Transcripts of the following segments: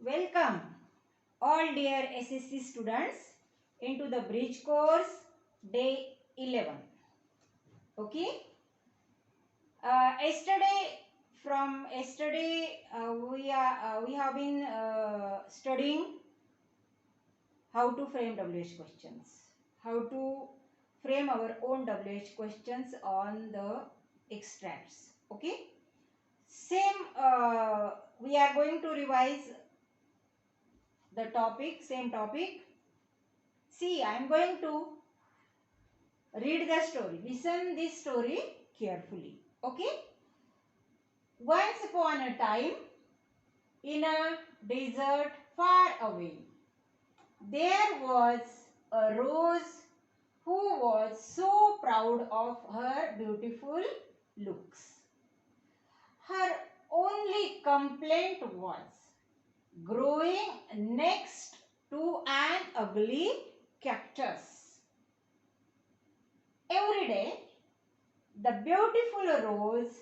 Welcome all dear SSC students into the bridge course day 11. Okay. We have been studying how to frame WH questions, how to frame our own WH questions on the extracts. Okay. We are going to revise the topic, same topic. See, I am going to read the story. Listen this story carefully. Okay. Once upon a time, in a desert far away, there was a rose who was so proud of her beautiful looks. Her only complaint was growing next to an ugly cactus. Every day, the beautiful rose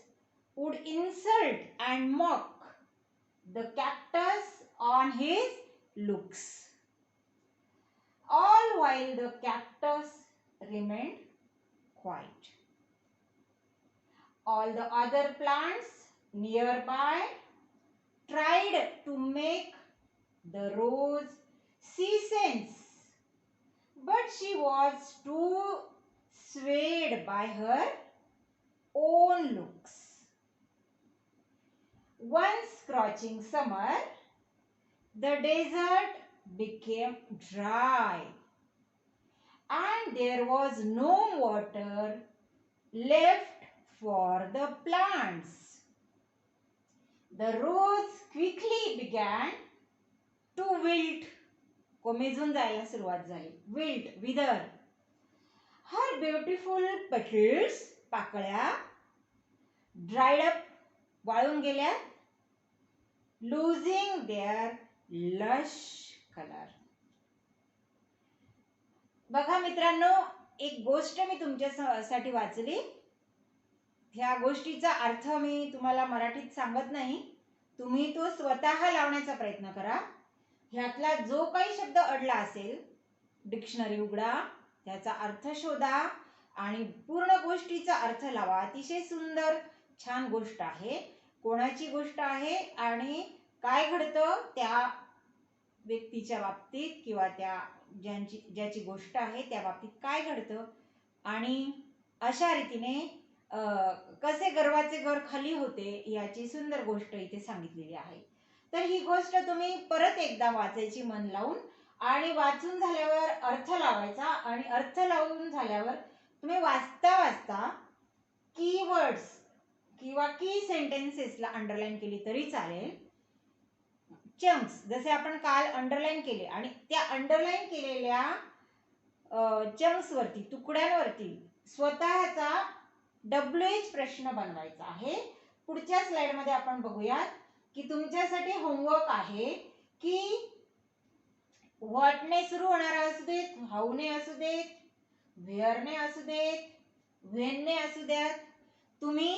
would insult and mock the cactus on his looks, all while the cactus remained quiet. All the other plants nearby tried to make the rose see sense, but she was too swayed by her own looks. One scorching summer, the desert became dry and there was no water left for the plants. The rose quickly began to wilt. कोमेजून जायला सुरुवात झाली. Wilt, wither. Her beautiful petals, पाकळ्या, dried up, वाळून गेल्या, losing their lush color. बघा मित्रांनो, एक गोष्ट मी तुमच्यासाठी वाचली. ह्या गोष्टीचा अर्थ मी तुम्हाला मराठीत सांगत नाही. तुम्ही तो स्वतः लावण्याचा प्रयत्न करा. ह्यातला जो काही शब्द अडला असेल, डिक्शनरी उघडा, त्याचा अर्थ शोधा आणि पूर्ण गोष्टीचा अर्थ लावा. अतिशय सुंदर छान गोष्ट आहे. कोणाची गोष्ट आहे आणि काय घडतं त्या व्यक्तीच्या बाबतीत किंवा त्या ज्याची गोष्ट आहे त्या बाबतीत काय घडतं आणि अशा रीतीने कसे गर्वाचे घर खाली होते याची सुंदर गोष्ट इथे सांगितलेली आहे. तर ही गोष्ट तुम्ही परत एकदा वाचायची मन लावून आणि वाचून झाल्यावर अर्थ लावायचा आणि अर्थ लावून झाल्यावर तुम्ही वाचता वाचता कीवर्ड्स किंवा की सेंटेन्सेसला अंडरलाईन केली तरी चालेल. चंक्स जसे आपण काल अंडरलाईन केले आणि त्या अंडरलाईन केलेल्या चंक्स वरती तुकड्यांवरती स्वतःचा WH प्रश्न बनवायचा आहे. पुढच्या स्लाइड मध्ये आपण बघूयात की तुमच्यासाठी होमवर्क आहे की व्हॉटने सुरू होणारा असू देत, हाऊने असू देत, व्हेअरने असू देत, व्हेनने असू द्यात, तुम्ही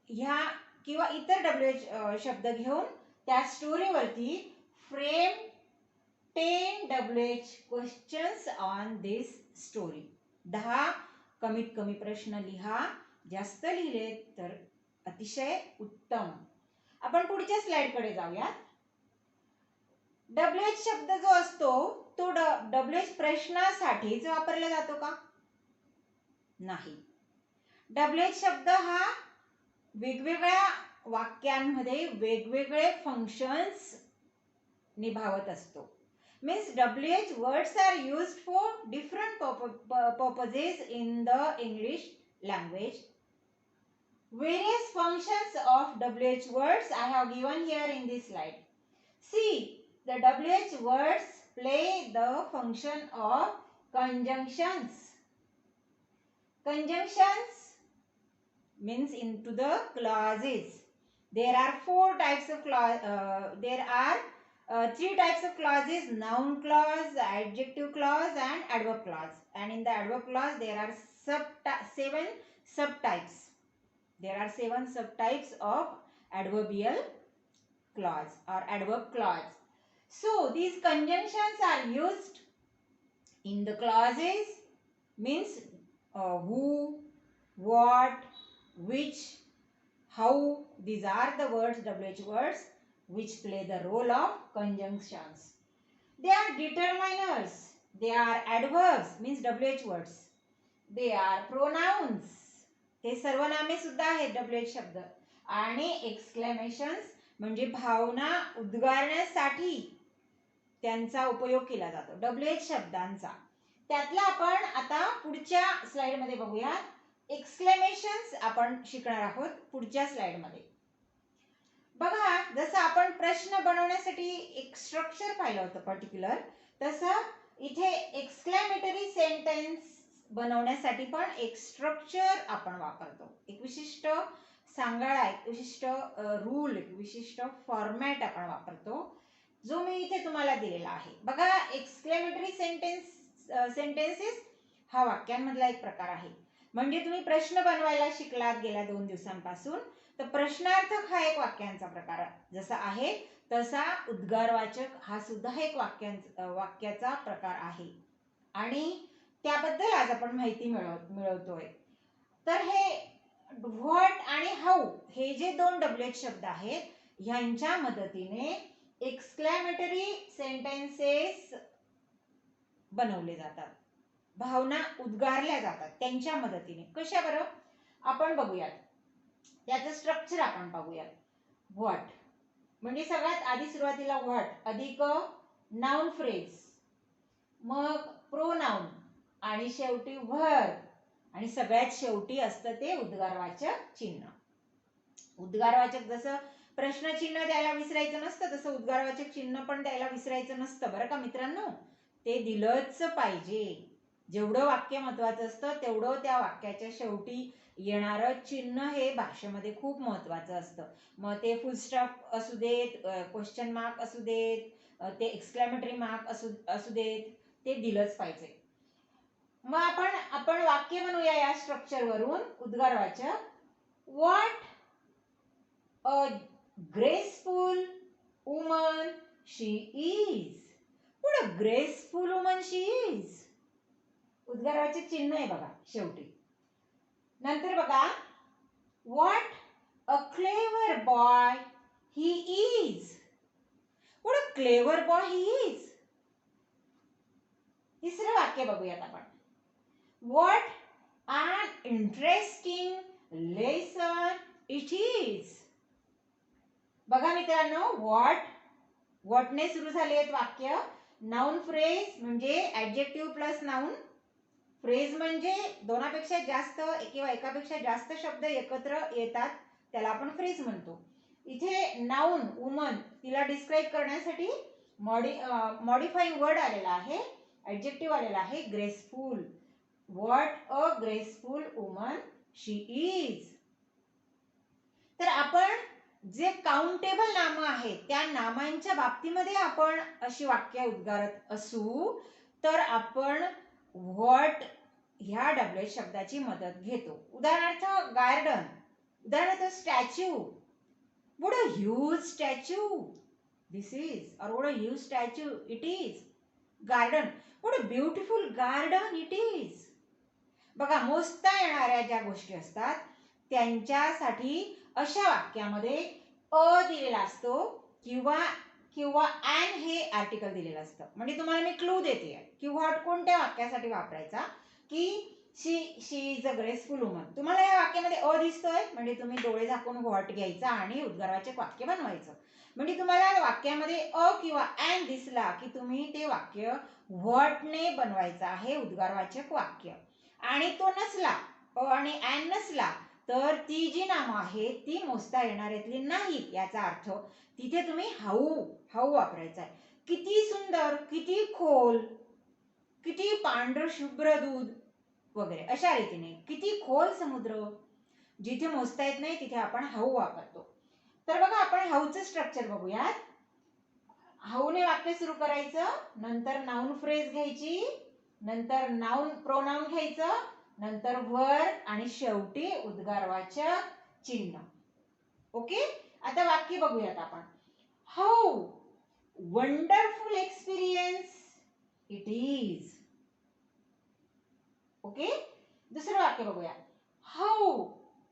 ह्या किंवा इतर WH शब्द घेऊन त्या स्टोरीवरती frame 10 WH questions on this story. 10 कमीत कमी प्रश्न लिहा. जास्त लिहिले तर अतिशय उत्तम. आपण पुढच्या स्लाइड कडे जाऊया. WH शब्द जो असतो तो WH प्रश्नासाठीच वापरला जातो का? नाही. WH शब्द हा वेगवेगळ्या वाक्यांमध्ये वेगवेगळे फंक्शन्स निभावत असतो. Means WH words are used for different purposes in the English language. Various functions of WH words I have given here in this slide. See, the WH words play the function of conjunctions. Conjunctions means into the clauses. There are four types of there are three types of clauses: noun clause, adjective clause and adverb clause. And in the adverb clause there are seven subtypes. There are 7 subtypes of adverbial clause or adverb clause. So these conjunctions are used in the clauses, means who, what, which, how. These are the words, WH words, which play the role of conjunctions. They are determiners, they are adverbs, means WH words, they are pronouns, ते सर्वनामे सुद्धा आहेत WH शब्द, आणि एक्सक्लेमेशन्स म्हणजे भावना उद्गारण्यासाठी त्यांचा उपयोग केला जातो WH शब्दांचा. त्यातला आपण आता पुढच्या स्लाइड मध्ये बघूया. एक्सक्लेमेशन्स आपण शिकणार आहोत पुढच्या स्लाइड मध्ये. बघा, जसं आपण प्रश्न बनवण्यासाठी एक स्ट्रक्चर पाहिलं होतं पर्टिक्युलर, तसं इथे एक्सक्लेमेटरी सेंटेन्स बनवण्यासाठी पण एक स्ट्रक्चर आपण वापरतो. एक विशिष्ट सांगाडा, एक विशिष्ट रूल, एक विशिष्ट फॉर्मॅट आपण वापरतो, जो मी इथे तुम्हाला दिलेला आहे. बघा, एक्सक्लेमेटरी सेंटेन्सेस हा वाक्यांमधला एक प्रकार आहे. म्हणजे तुम्ही प्रश्न बनवायला शिकलात गेल्या 2 दिवसांपासून, तर प्रश्नार्थक हा एक वाक्यांचा प्रकार जसा आहे, तसा उद्गारवाचक हा सुद्धा एक वाक्याचा प्रकार आहे, आणि त्याबद्दल आज आपण माहिती मिळवतोय. तर हे व्हॉट आणि हाऊ हे जे 2 WH शब्द आहेत, ह्यांच्या मदतीने एक्सक्लेमेटरी सेंटेन्सेस बनवले जातात, भावना उद्गारल्या जातात त्यांच्या मदतीने. कशा बरं, आपण बघूयात. त्याचं स्ट्रक्चर आपण पाहूयात. व्हॉट म्हणजे सगळ्यात आधी सुरुवातीला व्हॉट अधिक नाउन फ्रेज, मग प्रोनाउन, आणि शेवटी व्हर्ब, आणि सगळ्यात शेवटी असतं ते उद्गारवाचक चिन्ह. उद्गारवाचक जसं प्रश्नचिन्ह द्यायला विसरायचं नसतं, तसं उद्गारवाचक चिन्ह पण द्यायला विसरायचं नसतं बरं का मित्रांनो. ते दिलंच पाहिजे. जेवढं वाक्य महत्वाचं असतं तेवढं त्या वाक्याच्या शेवटी येणारं चिन्ह हे भाषेमध्ये खूप महत्वाचं असतं. मग ते फुल स्टॉप असू देत, क्वेश्चन मार्क असू देत, ते एक्सक्लेमेटरी मार्क असू देत, ते दिलंच पाहिजे. मग आपण वाक्य बनवूया या स्ट्रक्चर वरून. उद्गारवाचक, what a graceful woman she is. What a graceful woman she is. उद्गारवाचक चिन्ह आहे बघा शेवटी. नंतर बघा, what a clever boy he is. What a clever boy he is. तिसरं वाक्य बघूयात आपण. What an interesting lesson it is. बघा मित्रांनो, व्हॉटने सुरू झाले आहेत वाक्य. नाउन फ्रेज म्हणजे ऍडजेक्टिव्ह प्लस नाउन. फ्रेज म्हणजे दोनापेक्षा जास्त किंवा एकापेक्षा जास्त शब्द एकत्र येतात, त्याला आपण फ्रेज म्हणतो. इथे नाउन वुमन तिला डिस्क्राइब करण्यासाठी मॉडिफाईंग वर्ड आलेला आहे, ऍडजेक्टिव्ह आलेला आहे graceful. What a graceful woman she is. तर आपण जे काउंटेबल नामं आहेत त्या नामांच्या बाबतीमध्ये आपण अशी वाक्य उद्गारत असू, तर आपण व्हॉट ह्या WH शब्दाची मदत घेतो. उदाहरणार्थ गार्डन, उदाहरणार्थ statue. What a huge statue this is, और what a huge statue it is. Garden, what a beautiful garden it is. बघा, मोजता येणाऱ्या ज्या गोष्टी असतात त्यांच्यासाठी अशा वाक्यामध्ये अ दिलेला असतो किंवा ॲन हे आर्टिकल दिलेलं असतं. म्हणजे तुम्हाला मी क्लू देते की व्हॉट कोणत्या वाक्यासाठी वापरायचा, की शी इज अ ग्रेसफुल वुमन. तुम्हाला या वाक्यामध्ये अ दिसतोय म्हणजे तुम्ही डोळे झाकून व्हॉट घ्यायचा आणि उद्गारवाचक वाक्य बनवायचं. म्हणजे तुम्हाला वाक्यामध्ये अ किंवा ॲन दिसला की तुम्ही ते वाक्य व्हॉटने बनवायचं आहे, उद्गारवाचक वाक्य. आणि तो नसला, अ आणि ॲन नसला, तर ती जी नामं आहेत ती मोजता येणाऱ्यातली नाहीत याचा अर्थ तिथे तुम्ही हाऊ वापरायचा आहे. किती सुंदर, किती खोल, किती पांढर शुभ्र दूध वगैरे अशा रीतीने. किती खोल समुद्र, जिथे मोजता येत नाही तिथे आपण हाऊ वापरतो. तर बघा, आपण हाऊचं स्ट्रक्चर बघूयात. हाऊने वाक्य सुरू करायचं, नंतर नाउन फ्रेज घ्यायची, नंतर नाउन प्रोनाउन घ्यायचं, नंतर वर्ब, आणि शेवटी उद्गारवाचक चिन्ह. ओके, आता वाक्य बघूयात आपण. How wonderful experience it is. Okay, दुसरं वाक्य बघूया. How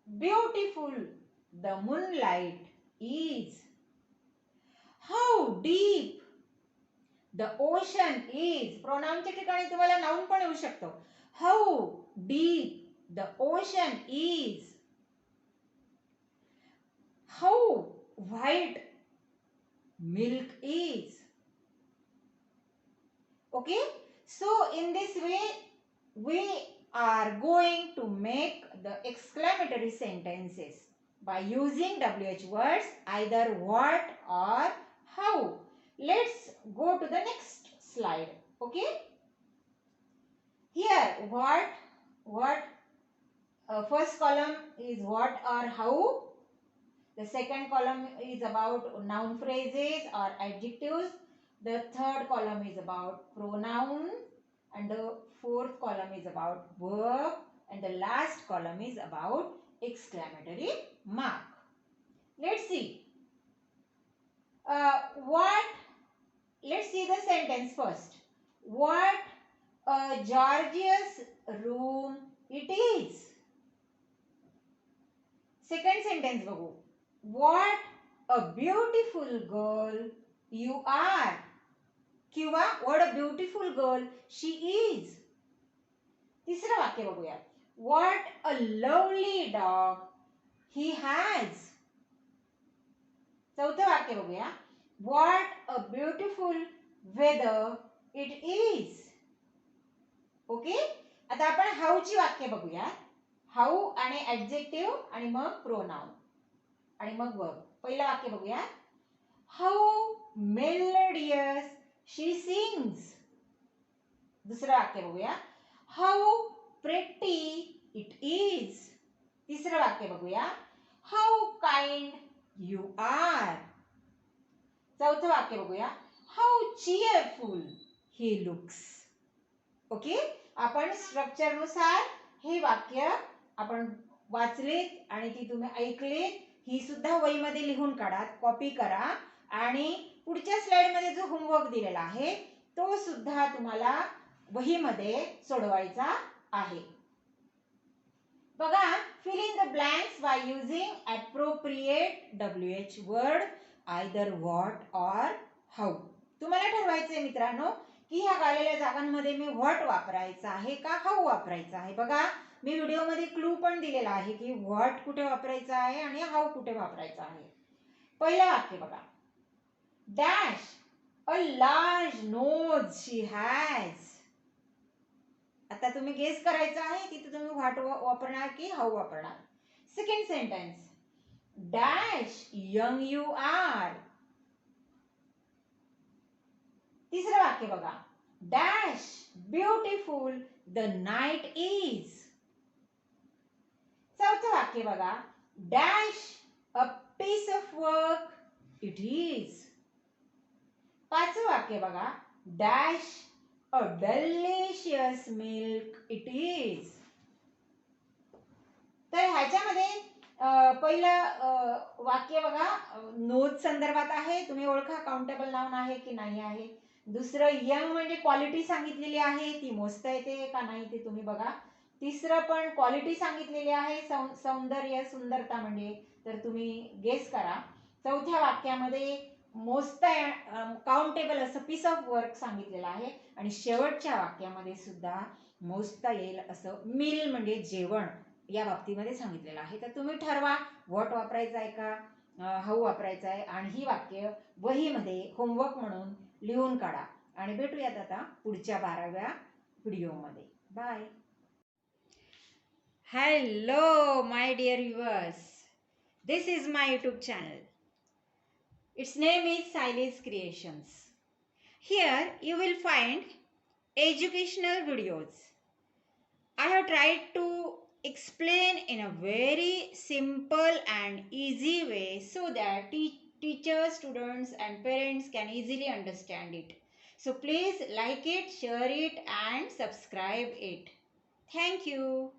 beautiful the moonlight is. How deep the ocean is. प्रोनाउनच्या ठिकाणी तुम्हाला नाउन पण येऊ शकतो. How deep the ocean is. How white milk is. Okay, so in this way we are going to make the exclamatory sentences by using WH words, either what or how. Let's go to the next slide. Okay, here what first column is what or how. The second column is about noun phrases or adjectives. The third column is about pronoun. And the fourth column is about verb. And the last column is about exclamatory mark. Let's see. Let's see the sentence first. What a gorgeous room it is. Second sentence बघू. What a beautiful girl you are. किंवा what a beautiful girl she is. तिसरं वाक्य बघूया. What a lovely dog he has. चौथं वाक्य बघूया. What a beautiful weather it is. Okay, आता आपण हाऊ ची वाक्य बघूया. हाऊ आणि ऍडजेक्टिव्ह आणि मग प्रोनाउन आणि मग वर्ब. पहिलं वाक्य बघूया. How melodious she sings. दुसरं वाक्य बघूया. How pretty it is. तिसरं वाक्य बघूया. How kind you are. चौथं वाक्य बघूया. How cheerful he looks. Okay, आपण स्ट्रक्चरनुसार हे वाक्य आपण वाचलीत आणि ती तुम्ही ऐकलीत. ही सुद्धा वहीमध्ये लिहून काढा, कॉपी करा आणि पुढच्या स्लाइडमध्ये जो होमवर्क दिलेला आहे तो सुद्धा तुम्हाला वहीमध्ये सोडवायचा आहे. बघा, fill in the blanks by using appropriate WH word, either what or how. तुम्हाला ठरवायचंय मित्रांनो की ह्या गाळलेल्या जागांमध्ये मी व्हॉट वापरायचा आहे का हाऊ वापरायचा आहे. बघा, मी व्हिडिओमध्ये क्लू पण दिलेला आहे की व्हॉट कुठे वापरायचा आहे आणि हाऊ कुठे वापरायचा आहे. पहिलं वाक्य बघा. Dash a large nose she has. आता तुम्ही गेस करायचं आहे तिथे तुम्ही व्हॉट वापरणार की हाऊ वापरणार. Second sentence. Dash young you are. तिसरं वाक्य बघा. Dash beautiful the night is. चौथं वाक्य बघा. Dash a piece of work it is. पाचवं वाक्य बघा. Dash a delicious milk it is. तर ह्याच्यामध्ये पहिलं वाक्य बघा नोज संदर्भात आहे. तुम्ही ओळखा काउंटेबल नाउन आहे की नाही आहे. दुसरं यंग म्हणजे क्वालिटी सांगितलेली आहे, ती मोजता येते का नाही ते तुम्ही बघा. तिसरं पण क्वालिटी सांगितलेली आहे, सौंदर्य सुंदरता म्हणजे, तर तुम्ही गेस करा. चौथ्या वाक्यामध्ये मोजता काउंटेबल असं पीस ऑफ वर्क सांगितलेलं आहे आणि शेवटच्या वाक्यामध्ये सुद्धा मोजता येईल असं मील म्हणजे जेवण या बाबतीमध्ये सांगितलेलं आहे. तर तुम्ही ठरवा व्हॉट वापरायचा आहे का हाऊ वापरायचा आहे आणि ही वाक्य वहीमध्ये होमवर्क म्हणून लिहून काढा आणि भेटूयात आता पुढच्या 12व्या व्हिडिओमध्ये. Bye. Hello my dear viewers, this is my YouTube channel. Its name is Saile's Creations. Here you will find educational videos. I have tried to explain in a very simple and easy way so that teachers, students and parents can easily understand it. So please like it, share it and subscribe it. Thank you.